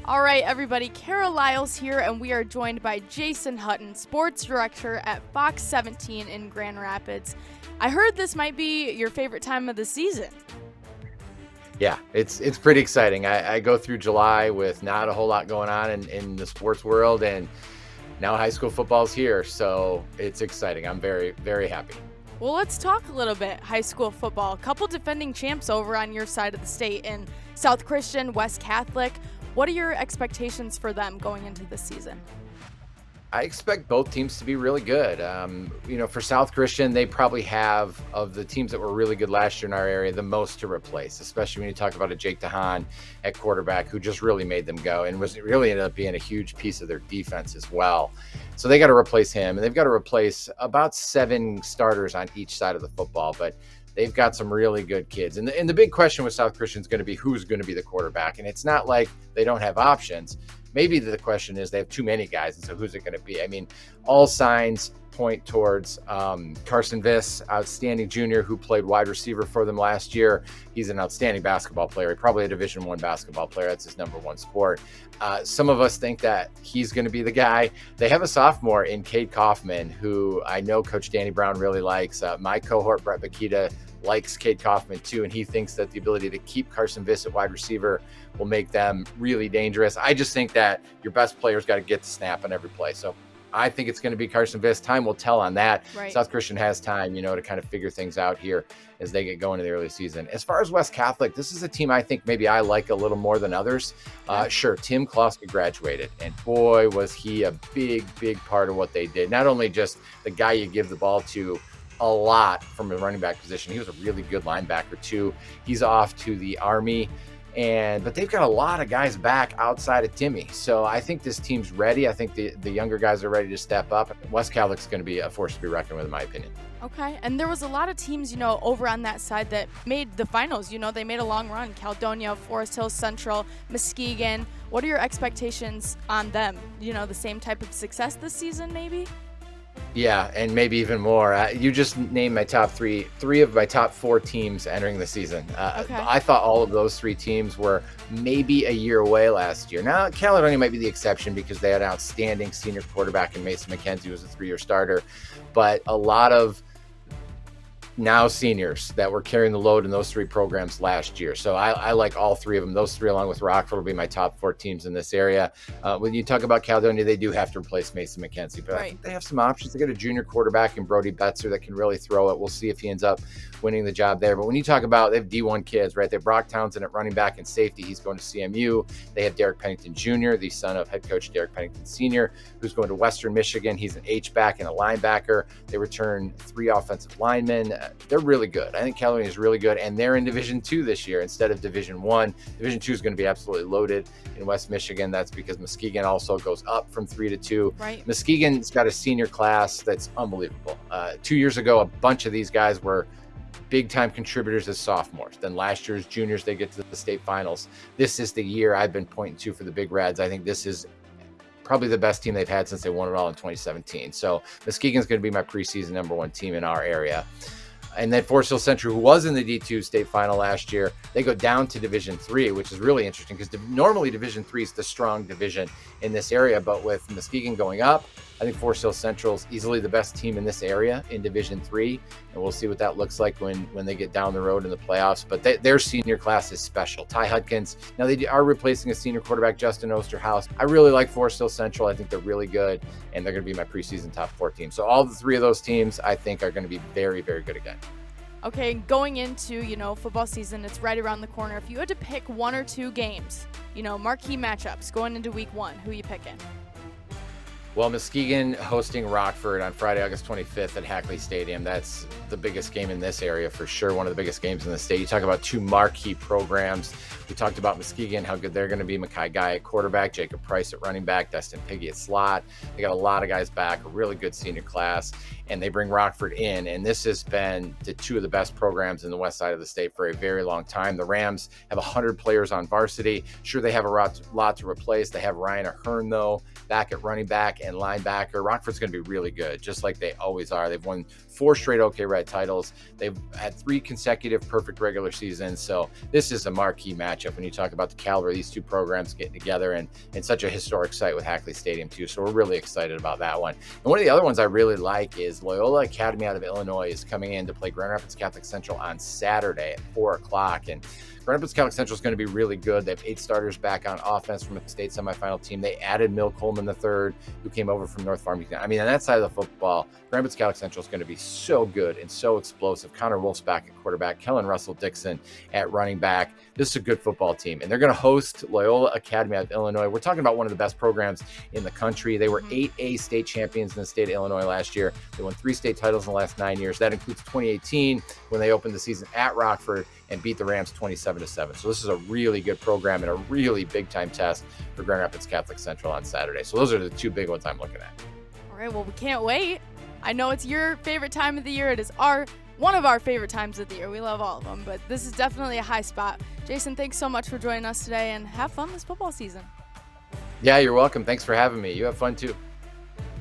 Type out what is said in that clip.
All right, everybody, Kara Liles here, and we are joined by Jason Hutton, sports director at Fox 17 in Grand Rapids. I heard this might be your favorite time of the season. Yeah, it's pretty exciting. I go through July with not a whole lot going on in the sports world, and now high school football's here, so it's exciting. I'm very, very happy. Well, let's talk a little bit high school football. A couple defending champs over on your side of the state in South Christian, West Catholic. What are your expectations for them going into this season? I expect both teams to be really good. For South Christian, they probably have, of the teams that were really good last year in our area, the most to replace, especially when you talk about a Jake DeHaan at quarterback who just really made them go and was really ended up being a huge piece of their defense as well. So they got to replace him, and they've got to replace about 7 starters on each side of the football, but they've got some really good kids. And the big question with South Christian is going to be who's going to be the quarterback. And it's not like they don't have options. Maybe the question is they have too many guys, and so who's it going to be? I mean, all signs point towards Carson Viss, outstanding junior who played wide receiver for them last year. He's an outstanding basketball player. Probably a Division I basketball player. That's his number one sport. Some of us think that he's going to be the guy. They have a sophomore in Cade Kaufman, who I know Coach Danny Brown really likes. My cohort, Brett Bakita, likes Cade Kaufman too, and he thinks that the ability to keep Carson Viss at wide receiver will make them really dangerous. I just think that your best player's got to get the snap on every play. So I think it's going to be Carson Viss. Time will tell on that. Right. South Christian has time, to kind of figure things out here as they get going in the early season. As far as West Catholic, this is a team I think maybe I like a little more than others. Sure, Tim Kloska graduated, and boy, was he a big, big part of what they did. Not only just the guy you give the ball to a lot from a running back position. He was a really good linebacker too. He's off to the Army, but they've got a lot of guys back outside of Timmy. So I think this team's ready. I think the younger guys are ready to step up. West Catholic's going to be a force to be reckoned with, in my opinion. Okay, and there was a lot of teams, over on that side that made the finals. They made a long run. Caledonia, Forest Hills Central, Muskegon. What are your expectations on them? The same type of success this season, maybe? Yeah, and maybe even more. You just named my top three of my top 4 teams entering the season. Okay. I thought all of those 3 teams were maybe a year away last year. Now, Caledonia might be the exception because they had an outstanding senior quarterback in Mason McKenzie, who was a 3-year starter. But a lot of now seniors that were carrying the load in those 3 programs last year. So I like all 3 of them. Those 3, along with Rockford, will be my top 4 teams in this area. When you talk about Caledonia, they do have to replace Mason McKenzie, but right. I think they have some options. They got a junior quarterback in Brody Betzer that can really throw it. We'll see if he ends up winning the job there. But when you talk about, they have D1 kids, right? They have Brock Townsend at running back and safety. He's going to CMU. They have Derek Pennington Jr., the son of head coach Derek Pennington Sr., who's going to Western Michigan. He's an H-back and a linebacker. They return 3 offensive linemen. They're really good. I think Caledonia is really good, and they're in Division II this year instead of Division I. Division II is going to be absolutely loaded in West Michigan. That's because Muskegon also goes up from 3 to 2. Right. Muskegon's got a senior class that's unbelievable. 2 years ago, a bunch of these guys were big-time contributors as sophomores. Then last year's juniors, they get to the state finals. This is the year I've been pointing to for the Big Reds. I think this is probably the best team they've had since they won it all in 2017. So Muskegon's going to be my preseason number 1 team in our area. And then Forest Hills Central, who was in the D2 state final last year, they go down to Division III, which is really interesting because normally Division III is the strong division in this area. But with Muskegon going up, I think Forest Hills Central is easily the best team in this area in Division III. And we'll see what that looks like when they get down the road in the playoffs. But their senior class is special. Ty Hudkins, now they are replacing a senior quarterback, Justin Osterhaus. I really like Forest Hills Central. I think they're really good, and they're going to be my preseason top 4 team. So all the 3 of those teams, I think, are going to be very, very good again. Okay, going into, football season, it's right around the corner. If you had to pick 1 or 2 games, marquee matchups going into week 1, who are you picking? Well, Muskegon hosting Rockford on Friday, August 25th at Hackley Stadium. That's the biggest game in this area for sure, one of the biggest games in the state. You talk about 2 marquee programs. We talked about Muskegon, how good they're going to be. Mackay Guy at quarterback, Jacob Price at running back, Destin Piggy at slot. They got a lot of guys back, a really good senior class, and they bring Rockford in. And this has been the 2 of the best programs in the west side of the state for a very long time. The Rams have 100 players on varsity. Sure, they have a lot to replace. They have Ryan Ahern, though, back at running back and linebacker. Rockford's going to be really good, just like they always are. They've won 4 straight OK Red titles. They've had 3 consecutive perfect regular seasons. So this is a marquee matchup matchup when you talk about the caliber of these two programs getting together, and such a historic site with Hackley Stadium too. So we're really excited about that one. And one of the other ones I really like is Loyola Academy out of Illinois is coming in to play Grand Rapids Catholic Central on Saturday at 4:00. And Grand Rapids Catholic Central is going to be really good. They have 8 starters back on offense from a state semifinal team. They added Mill Coleman III, who came over from North Farmington. I mean, on that side of the football, Grand Rapids Catholic Central is going to be so good and so explosive. Connor Wolf's back at quarterback, Kellen Russell Dixon at running back. This is a good football team, and they're going to host Loyola Academy out of Illinois. We're talking about one of the best programs in the country. They were 8A state champions in the state of Illinois last year. They won 3 state titles in the last 9 years. That includes 2018 when they opened the season at Rockford and beat the Rams 27-7. So this is a really good program and a really big-time test for Grand Rapids Catholic Central on Saturday. So those are the 2 big ones I'm looking at. All right, well, we can't wait. I know it's your favorite time of the year. It is one of our favorite times of the year. We love all of them, but this is definitely a high spot. Jason, thanks so much for joining us today, and have fun this football season. Yeah, you're welcome. Thanks for having me. You have fun too.